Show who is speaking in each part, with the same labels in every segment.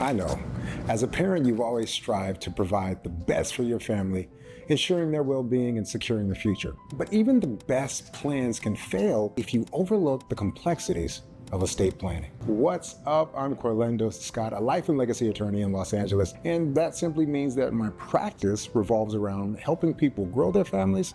Speaker 1: I know. As a parent, you've always strived to provide the best for your family, ensuring their well-being and securing the future. But even the best plans can fail if you overlook the complexities of estate planning. What's up? I'm Corlandos Scott, a life and legacy attorney in Los Angeles, and that simply means that my practice revolves around helping people grow their families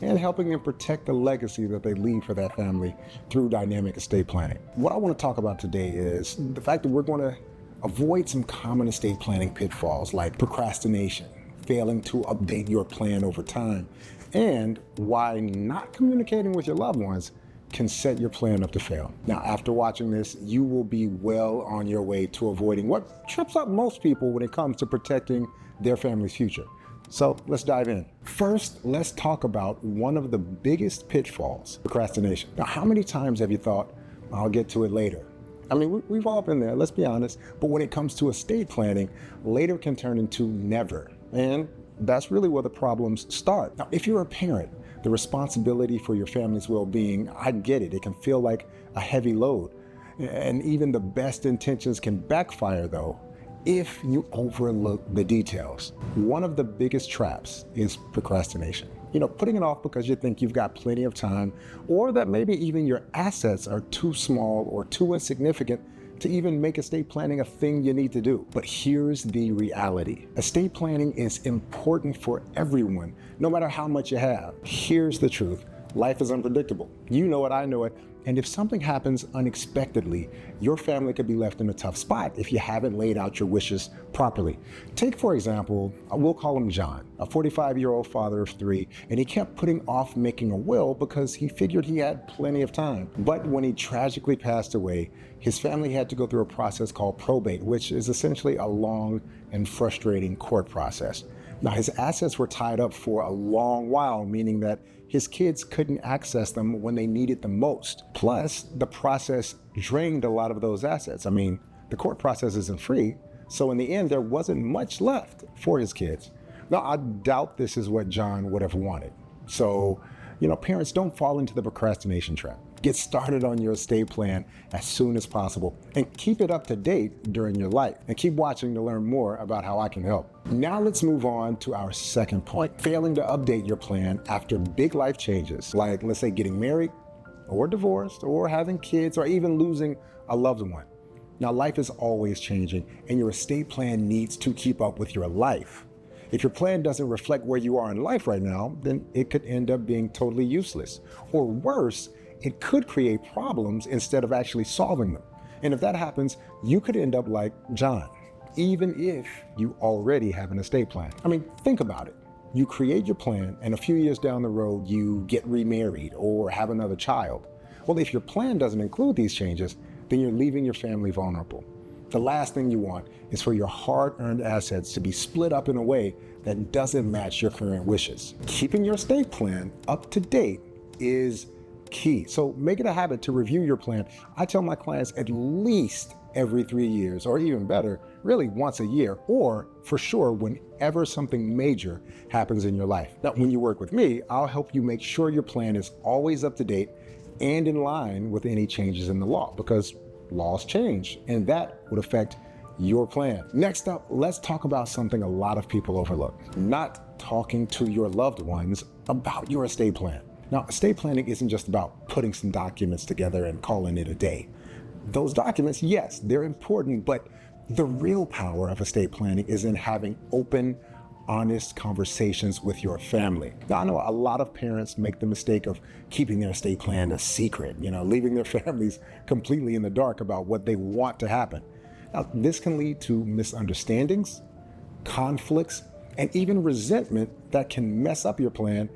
Speaker 1: and helping them protect the legacy that they leave for that family through dynamic estate planning. What I want to talk about today is the fact that we're going to avoid some common estate planning pitfalls like procrastination, failing to update your plan over time, and why not communicating with your loved ones can set your plan up to fail. Now, after watching this, you will be well on your way to avoiding what trips up most people when it comes to protecting their family's future. So let's dive in. First, let's talk about one of the biggest pitfalls, procrastination. Now, how many times have you thought, I'll get to it later? I mean, we've all been there, let's be honest. But when it comes to estate planning, later can turn into never. And that's really where the problems start. Now, if you're a parent, the responsibility for your family's well-being, I get it. It can feel like a heavy load. And even the best intentions can backfire, though, if you overlook the details. One of the biggest traps is procrastination. Putting it off because you think you've got plenty of time, or that maybe even your assets are too small or too insignificant to even make estate planning a thing you need to do. But here's the reality. Estate planning is important for everyone, no matter how much you have. Here's the truth. Life is unpredictable. You know it, I know it. And if something happens unexpectedly, your family could be left in a tough spot if you haven't laid out your wishes properly. Take, for example, we'll call him John, a 45-year-old father of 3, and he kept putting off making a will because he figured he had plenty of time. But when he tragically passed away, his family had to go through a process called probate, which is essentially a long and frustrating court process. Now, his assets were tied up for a long while, meaning that his kids couldn't access them when they needed them most. Plus, the process drained a lot of those assets. I mean, the court process isn't free, so in the end, there wasn't much left for his kids. Now, I doubt this is what John would have wanted. So, parents, don't fall into the procrastination trap. Get started on your estate plan as soon as possible and keep it up to date during your life, and keep watching to learn more about how I can help. Now let's move on to our second point, failing to update your plan after big life changes, like let's say getting married or divorced or having kids or even losing a loved one. Now, life is always changing and your estate plan needs to keep up with your life. If your plan doesn't reflect where you are in life right now, then it could end up being totally useless. Or worse, it could create problems instead of actually solving them. And if that happens, you could end up like John, even if you already have an estate plan. I mean, think about it. You create your plan and a few years down the road, you get remarried or have another child. Well, if your plan doesn't include these changes, then you're leaving your family vulnerable. The last thing you want is for your hard-earned assets to be split up in a way that doesn't match your current wishes. Keeping your estate plan up to date is key. So make it a habit to review your plan. I tell my clients at least every 3 years, or even better, really once a year, or for sure whenever something major happens in your life. Now, when you work with me, I'll help you make sure your plan is always up to date and in line with any changes in the law, because laws change and that would affect your plan. Next up, let's talk about something a lot of people overlook: not talking to your loved ones about your estate plan. Now, estate planning isn't just about putting some documents together and calling it a day. Those documents, yes, they're important, but the real power of estate planning is in having open, honest conversations with your family. Now, I know a lot of parents make the mistake of keeping their estate plan a secret, leaving their families completely in the dark about what they want to happen. Now, this can lead to misunderstandings, conflicts, and even resentment that can mess up your plan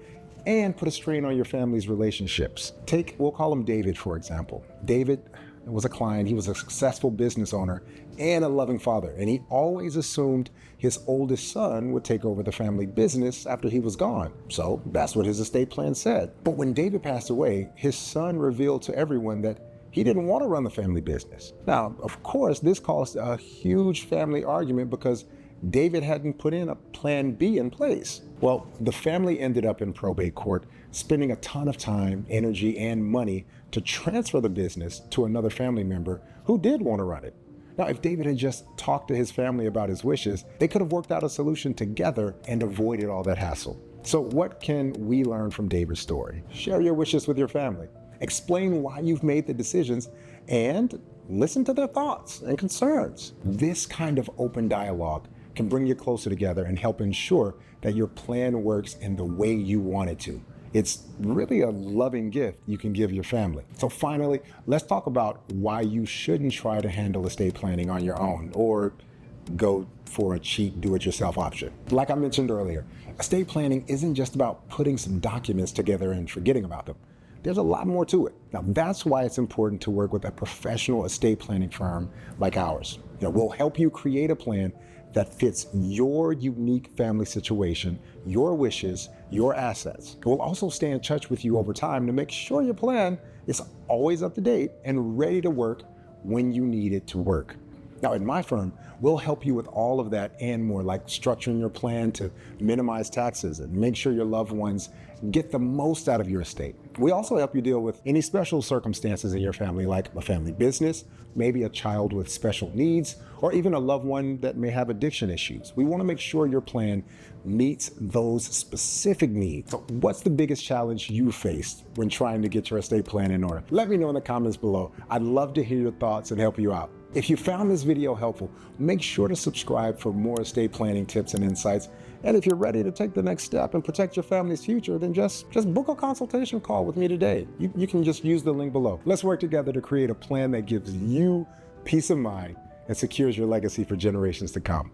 Speaker 1: and put a strain on your family's relationships. We'll call him David, for example. David was a client. He was a successful business owner and a loving father, and he always assumed his oldest son would take over the family business after he was gone. So that's what his estate plan said. But when David passed away, his son revealed to everyone that he didn't want to run the family business. Now, of course, this caused a huge family argument because David hadn't put in a plan B in place. Well, the family ended up in probate court, spending a ton of time, energy, and money to transfer the business to another family member who did want to run it. Now, if David had just talked to his family about his wishes, they could have worked out a solution together and avoided all that hassle. So what can we learn from David's story? Share your wishes with your family. Explain why you've made the decisions and listen to their thoughts and concerns. This kind of open dialogue can bring you closer together and help ensure that your plan works in the way you want it to. It's really a loving gift you can give your family. So finally, let's talk about why you shouldn't try to handle estate planning on your own or go for a cheap do-it-yourself option. Like I mentioned earlier, estate planning isn't just about putting some documents together and forgetting about them. There's a lot more to it. Now, that's why it's important to work with a professional estate planning firm like ours. We'll help you create a plan that fits your unique family situation, your wishes, your assets. We'll also stay in touch with you over time to make sure your plan is always up to date and ready to work when you need it to work. Now, in my firm, we'll help you with all of that and more, like structuring your plan to minimize taxes and make sure your loved ones get the most out of your estate. We also help you deal with any special circumstances in your family, like a family business, maybe a child with special needs, or even a loved one that may have addiction issues. We want to make sure your plan meets those specific needs. So what's the biggest challenge you faced when trying to get your estate plan in order? Let me know in the comments below. I'd love to hear your thoughts and help you out. If you found this video helpful, make sure to subscribe for more estate planning tips and insights. And if you're ready to take the next step and protect your family's future, then just book a consultation call with me today. You can just use the link below. Let's work together to create a plan that gives you peace of mind and secures your legacy for generations to come.